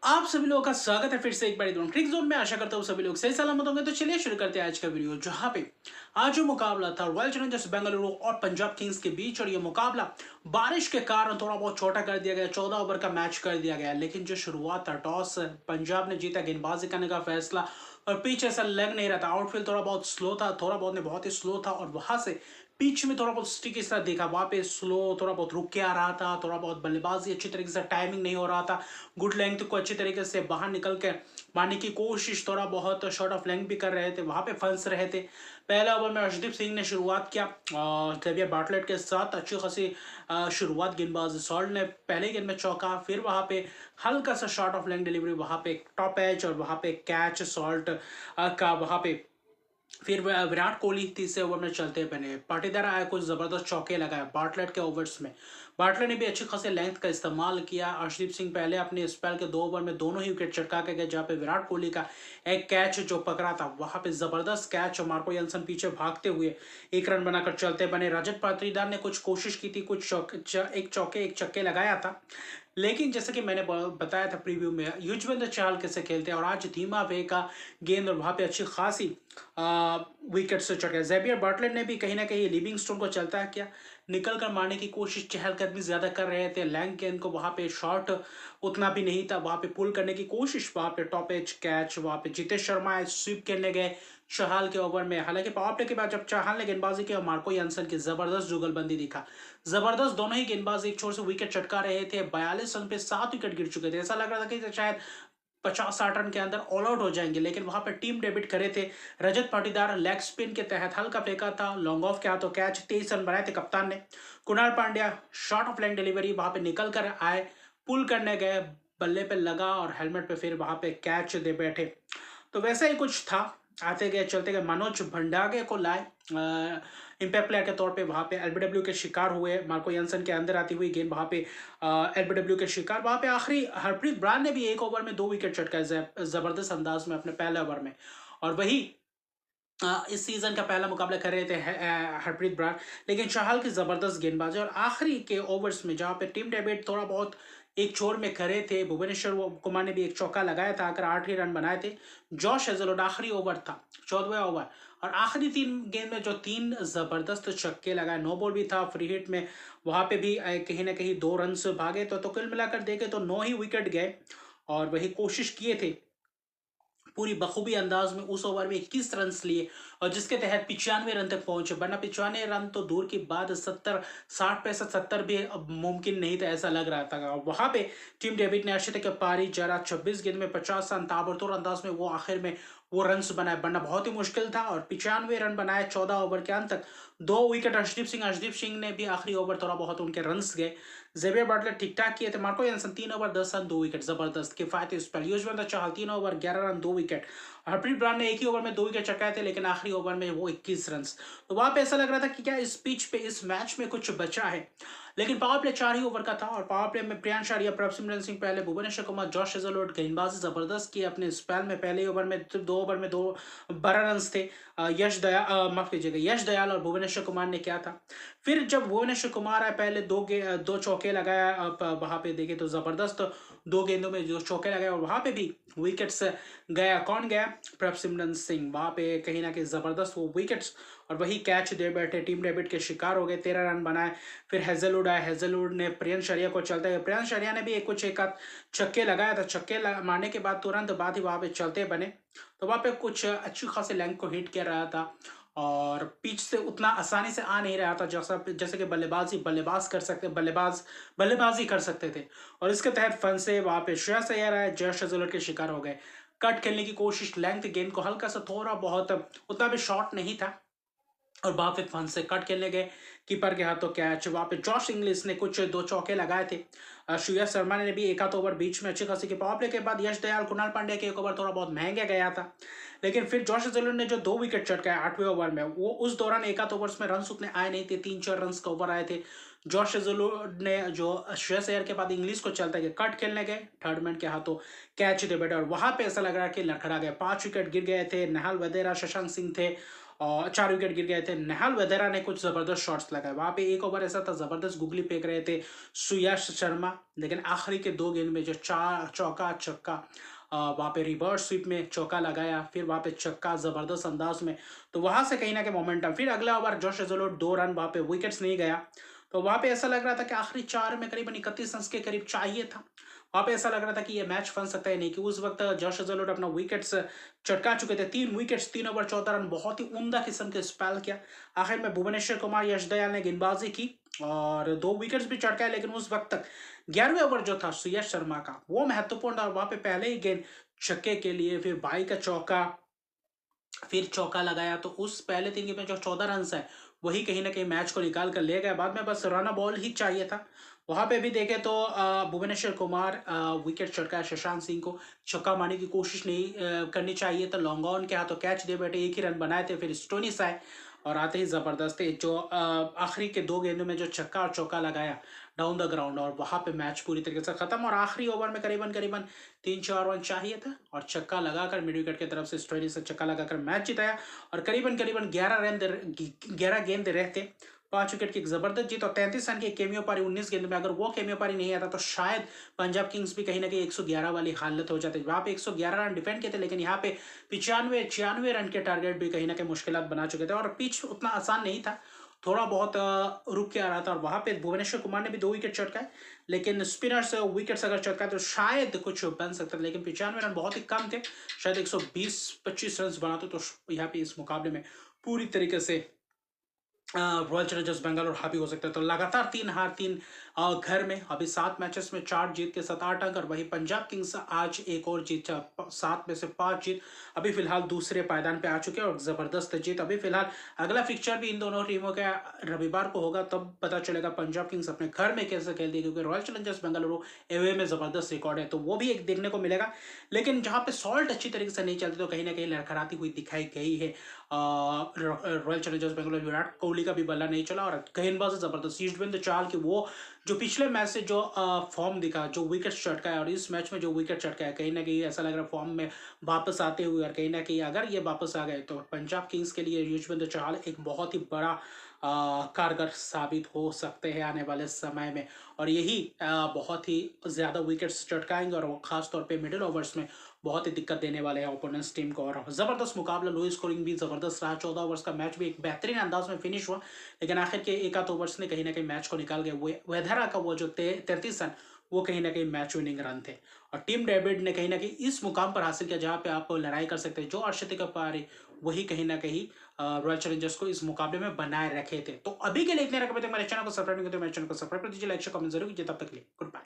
आप सभी लोगों का स्वागत है फिर से एक बार ट्रिक जोन में। आशा करता हूँ सभी लोग सही सलामत होंगे। तो चलिए शुरू करते हैं आज का वीडियो, जहां पे आज जो मुकाबला था रॉयल चैलेंजर्स बेंगलुरु और पंजाब किंग्स के बीच, और ये मुकाबला बारिश के कारण थोड़ा बहुत छोटा कर दिया गया, 14 ओवर का मैच कर दिया गया। लेकिन जो शुरुआत था, टॉस पंजाब ने जीता, गेंदबाजी करने का फैसला, और पिच ऐसा लग नहीं रहा था। आउटफील्ड थोड़ा बहुत स्लो था, थोड़ा बहुत ने बहुत ही स्लो था, और वहां से पिच में थोड़ा बहुत स्टिकी सा देखा, वहां पे स्लो थोड़ा बहुत रुक के आ रहा था, थोड़ा बहुत बल्लेबाजी अच्छी तरीके से टाइमिंग नहीं हो रहा था, गुड लेंथ को अच्छी तरीके से बाहर निकल के मारने की कोशिश, थोड़ा बहुत शॉर्ट ऑफ लेंथ भी कर रहे थे, वहां पे फंस रहे थे। पहले ओवर में अर्शदीप सिंह ने शुरुआत किया जेवियर बार्टलेट के साथ, अच्छी खासी शुरुआत गेंदबाज सॉल्ट ने पहले गेंद में चौका, फिर वहां पे हल्का सा शॉर्ट ऑफ लेंथ डिलीवरी, वहां पे टॉप एच और वहां पे कैच सॉल्ट का, वहां पे फिर विराट कोहली तीसरे ओवर में चलते बने, पाटीदार आया, कुछ जबरदस्त चौके लगाए बार्टलेट के ओवर्स में। बार्टलेट ने भी अच्छी खासी लेंथ का इस्तेमाल किया। अर्शदीप सिंह पहले अपने स्पेल के 2 ओवर में दोनों ही विकेट चटका के गए, जहाँ पे विराट कोहली का एक कैच जो पकड़ा था, वहां पे जबरदस्त कैच, और मार्को यंसन पीछे भागते हुए 1 रन बनाकर चलते बने। रजत पाटीदार ने कुछ कोशिश की थी, कुछ एक चौके एक छक्के लगाया था, लेकिन जैसे कि मैंने बताया था प्रीव्यू में, युजवेंद्र चहल कैसे खेलते हैं, और आज धीमा वे का गेंद, और वहां पे अच्छी खासी विकेट से चढ़ गया। जेवियर बार्टलेट ने भी कहीं ना कहीं लिविंगस्टोन को चलता है क्या, निकल कर मारने की कोशिश चहलकदमी ज्यादा कर रहे थे। लैंग गेंद को वहां पे शॉट उतना भी नहीं था, वहां पे पुल करने की कोशिश, वहां पे टॉप एज कैच, वहां पे जितेश शर्मा स्वीप खेलने गए चहल के ओवर में। हालांकि पावर प्ले के बाद जब चहल ने गेंदबाजी की, और मार्को यानसन की जबरदस्त जुगलबंदी दिखा, जबरदस्त दोनों ही गेंदबाज एक छोर से विकेट चटका रहे थे। 42 रन पे 7 विकेट गिर चुके थे, ऐसा लग रहा था कि शायद 50-60 रन के अंदर ऑल आउट हो जाएंगे, लेकिन वहां पर टीम डेबिट करे थे। रजत पाटीदार लेग स्पिन के तहत हल्का फेंका था, लॉन्ग ऑफ के हाथों कैच, 23 रन बनाए थे कप्तान ने। Kunal Pandya short of length delivery, वहां पे निकल कर आए, पुल करने गए, बल्ले पे लगा और हेलमेट पे फिर वहां पे कैच दे बैठे। तो वैसा ही कुछ था। आते गए चलते गए, मनोज भंडागे को लाए इम्पैक्ट प्लेयर के तौर पे, वहां पे एलबीडब्ल्यू के शिकार हुए। मार्को यंसन के अंदर आती हुई गेंद, वहां पे एलबीडब्ल्यू के शिकार, वहां पे आखिरी हरप्रीत ब्रार ने भी 1 ओवर में 2 विकेट चटकाए जबरदस्त अंदाज में अपने पहले ओवर में। और वही इस सीजन का पहला मुकाबला कर रहे थे हरप्रीत ब्रार। लेकिन चहल की जबरदस्त गेंदबाजी, और आखिरी के ओवर्स में जहां पे टीम डेविड थोड़ा बहुत एक छोर में करे थे, भुवनेश्वर कुमार ने भी एक चौका लगाया था, आकर 8 ही रन बनाए थे। जॉश हेजलवुड आखिरी ओवर था, 14वें ओवर, और आखिरी 3 गेंद में जो 3 जबरदस्त छक्के लगाए, नो बॉल भी था, फ्री हिट में वहां पे भी कहीं ना कहीं 2 रन भागे, तो कुल मिलाकर देखे तो 9 ही विकेट गए। और वही कोशिश किए थे पूरी बखूबी अंदाज में, उस ओवर में 21 रन लिए, और जिसके तहत 95 रन तक पहुंचे। वरना 95 रन तो दूर की बात, 70, 60, 65, 70 भी अब मुमकिन नहीं था, ऐसा लग रहा था। वहां पे टीम डेविड ने अर्शदीप के पारी जरा 26 गेंद में 50 रन, ताबड़तोड़ अंदाज में वो आखिर में वो रन बनाए, बनना बहुत ही मुश्किल था, और 95 रन बनाए 14 ओवर के अंत तक। 2 विकेट अर्शदीप सिंह ने भी आखिरी ओवर थोड़ा बहुत उनके रन्स गए। जेवियर बार्टलेट ठीक ठाक किए थे। Marco Jansen 3 over 10 run 2 wicket, जबरदस्त किफायती spell. Yuzvendra Chahal 3 over 11 run 2 wicket. Harpreet Brar ने एक ही ओवर में 2 विकेट चटकाए थे, लेकिन आखिरी ओवर में वो 21 रन। तो वहां पे ऐसा लग रहा था कि क्या इस पिच पे, इस मैच में कुछ बचा है। लेकिन पावर प्ले 4 ही ओवर का था, और पावर प्ले में प्रियांश आर्या, प्रभसिमरन सिंह पहले, भुवनेश्वर कुमार, जॉश हेजलवुड गेंदबाजी जबरदस्त की अपने स्पेल में। पहले ओवर में 2 ओवर में 12 रन थे। माफ कीजिएगा, यश दयाल और भुवनेश्वर कुमार ने क्या था। फिर जब भुवनेश्वर कुमार आए, पहले 2 चौके लगाया, वहां पे देखे तो जबरदस्त 2 गेंदों में जो चौके लगाए, और वहां पे भी विकेट्स गया। कौन गया? प्रभसिमरन सिंह। वहां पे कहीं ना कहीं जबरदस्त वो विकेट्स, और वही कैच दे बैठे, टीम डेविड के शिकार हो गए, 13 रन बनाए। फिर हेजलवुड आया, हेजलवुड ने प्रियंश आर्या को चलते गए, प्रियंश आर्या ने भी एक आध छक्के लगाया था। मारने के बाद तुरंत बाद ही वहां पे चलते बने, तो वहां पे कुछ अच्छी खासी लेंथ को हिट कर रहा था, और पिच से उतना आसानी से आ नहीं रहा था, जैसे कि बल्लेबाज कर सकते, बल्लेबाजी कर सकते थे। और इसके तहत फन से वहां पे श्रेयस अय्यर आए, जॉश हेजलवुड के शिकार हो गए। कट खेलने की कोशिश, लेंथ गेंद को हल्का सा थोड़ा बहुत, उतना भी शॉर्ट नहीं था, और वहां पे फन से कट खेलने गए, कीपर के हाथों कैच। वहां पे जॉश इंग्लिश ने कुछ 2 चौके लगाए थे। श्रेयस शर्मा ने भी एक आध ओवर बीच में अच्छी खासी की। पावर प्ले के बाद यश दयाल, कुणाल पांड्या के 1 ओवर थोड़ा बहुत महंगे गया था, लेकिन फिर जॉश हेजलवुड ने जो 2 विकेट चटकाए 8वें ओवर में, वो उस दौरान एक आध ओवर्स में रन उतने आए नहीं थे, 3-4 रन का ओवर आए थे। जॉश हेजलवुड ने जो श्रेयस अय्यर के बाद इंग्लिश को चलते गए, कट खेलने गए, थर्ड मैन के हाथों कैच दे बैठे, और वहां पे ऐसा लग रहा है कि लड़खड़ा गया। 5 विकेट गिर गए थे। नेहाल वधेरा, शशांक सिंह थे, और 4 विकेट गिर गए थे। नेहाल वेदेरा ने कुछ जबरदस्त शॉट्स लगाए, वहां पे एक ओवर ऐसा था जबरदस्त गुगली फेंक रहे थे सुयश शर्मा, लेकिन आखिरी के 2 गेंद में जो चार चौका छक्का, वहां पे रिवर्स स्वीप में चौका लगाया, फिर वहां पे छक्का जबरदस्त अंदाज में, तो वहां से कहीं ना कहीं मोमेंटम। फिर अगला ओवर जोश हेजलवुड 2 रन, वहां पे विकेट्स नहीं गया, तो वहां पे ऐसा लग रहा था कि आखिरी 4 में करीबन 31 रन के करीब चाहिए था। वहां पे ऐसा लग रहा था कि ये मैच बन सकता है, नहीं कि उस वक्त जोश हेजलवुड अपना विकेट्स चटका चुके थे। 3 विकेट्स, 3 ओवर 14 रन, बहुत ही उम्दा किस्म के स्पेल किया। आखिर में भुवनेश्वर कुमार यश दयाल ने गेंदबाजी की और 2 विकेट्स भी चटकाए, लेकिन उस वक्त तक 11वें ओवर जो था सुयश शर्मा का वो महत्वपूर्ण था। वहां पे पहले ही गेंद छक्के के लिए, फिर बाई का चौका, फिर चौका लगाया, तो उस पहले 3 गेंद में जो 14 रन है वही कहीं ना कहीं मैच को निकाल कर ले गया। बाद में बस रन बॉल ही चाहिए था। वहां पे भी देखे तो भुवनेश्वर कुमार विकेट चटका शशांक सिंह को छक्का मारने की कोशिश नहीं करनी चाहिए था। लॉन्ग ऑन के हाथों कैच दे बैठे, एक ही रन बनाए थे, फिर स्टोनिस आए और आते ही जबरदस्त जो आखिरी के 2 गेंदों में जो छक्का और चौका लगाया डाउन द ग्राउंड, और वहां पे मैच पूरी तरीके से खत्म। और आखिरी ओवर में करीबन करीबन 3-4 रन चाहिए था और छक्का लगाकर मिड विकेट की तरफ से स्टोनिस से छक्का लगाकर मैच जिताया और करीबन करीबन 11 गेंद रहते 5 विकेट की एक जबरदस्त जीत और 33 रन की केमियो पारी 19 गेंद में। अगर वो केमियो पारी नहीं आता तो शायद पंजाब किंग्स भी कहीं ना कहीं 111 वाली हालत हो जाती। वहां पे 111 रन डिफेंड किए थे, लेकिन यहाँ पे 95-96 रन के टारगेट भी कहीं ना कहीं मुश्किल बना चुके थे और पिच उतना आसान नहीं था, थोड़ा बहुत रुक के आ रहा था। और वहां पे भुवनेश्वर कुमार ने भी 2 विकेट चटकाए, लेकिन स्पिनर्स विकेट्स अगर चटकाए तो शायद कुछ बन सकता था, लेकिन 95 रन बहुत ही कम थे। शायद 120-25 रन बनाते तो यहाँ पे इस मुकाबले में पूरी तरीके से रॉयल चैलेंजर्स बेंगलोर हावी हो सकता है। तो लगातार 3 हार, 3 घर में, अभी 7 मैचेस में 4 जीत के साथ 8 अंक। और वही पंजाब किंग्स आज एक और जीत, 7 में से 5 जीत, अभी फिलहाल दूसरे पायदान पे आ चुके हैं और जबरदस्त जीत। अभी फिलहाल अगला फिक्चर भी इन दोनों टीमों का रविवार को होगा, तब पता चलेगा पंजाब किंग्स अपने घर में कैसे खेलती है, क्योंकि रॉयल चैलेंजर्स बेंगलुरु एवे में जबरदस्त रिकॉर्ड है, तो वो भी एक देखने को मिलेगा। लेकिन जहां पे सॉल्ट अच्छी तरीके से नहीं चलती तो कहीं ना कहीं लड़खड़ाती हुई दिखाई गई है रॉयल चैलेंजर्स बेंगलुरु। विराट कोहली का भी बल्ला नहीं चला और गेंदबाजी जबरदस्त युजवेंद्र चाहल की वो जो पिछले मैच से जो फॉर्म दिखा, जो विकेट चटकाया और इस मैच में जो विकेट चटकाया, कहीं ना कहीं ऐसा लग रहा है फॉर्म में वापस आते हुए। और कहीं ना कहीं अगर ये वापस आ गए तो पंजाब किंग्स के लिए युजवेंद्र चाहल एक बहुत ही बड़ा कारगर साबित हो सकते हैं आने वाले समय में। और यही बहुत ही ज़्यादा विकेट्स चटकाएंगे और वो खास तौर पे मिडिल ओवर्स में बहुत ही दिक्कत देने वाले हैं ओपोनेंट्स टीम को। और जबरदस्त मुकाबला, लो स्कोरिंग भी जबरदस्त रहा। 14 ओवर्स का मैच भी एक बेहतरीन अंदाज में फिनिश हुआ, लेकिन आखिर के एक आध ओवर्स ने कहीं ना कहीं मैच को निकाल गए। वेधरा का वो जो 33 रन वो कहीं ना कहीं मैच विनिंग रन थे और टीम डेविड ने कहीं ना कहीं इस मुकाम पर हासिल किया जहां पे आप लड़ाई कर सकते हैं। जो अर्शदीप का पारी वही कहीं ना कहीं रॉयल चैलेंजर्स को इस मुकाबले में बनाए रखे थे। तो अभी के लिए इतने रकम, मेरे चैनल को सब्सक्राइब नहीं करते मेरे चैनल को सब्सक्राइब कर दीजिए, लाइक शेयर कमेंट जरूर कीजिए। तब तक के लिए गुड बाय।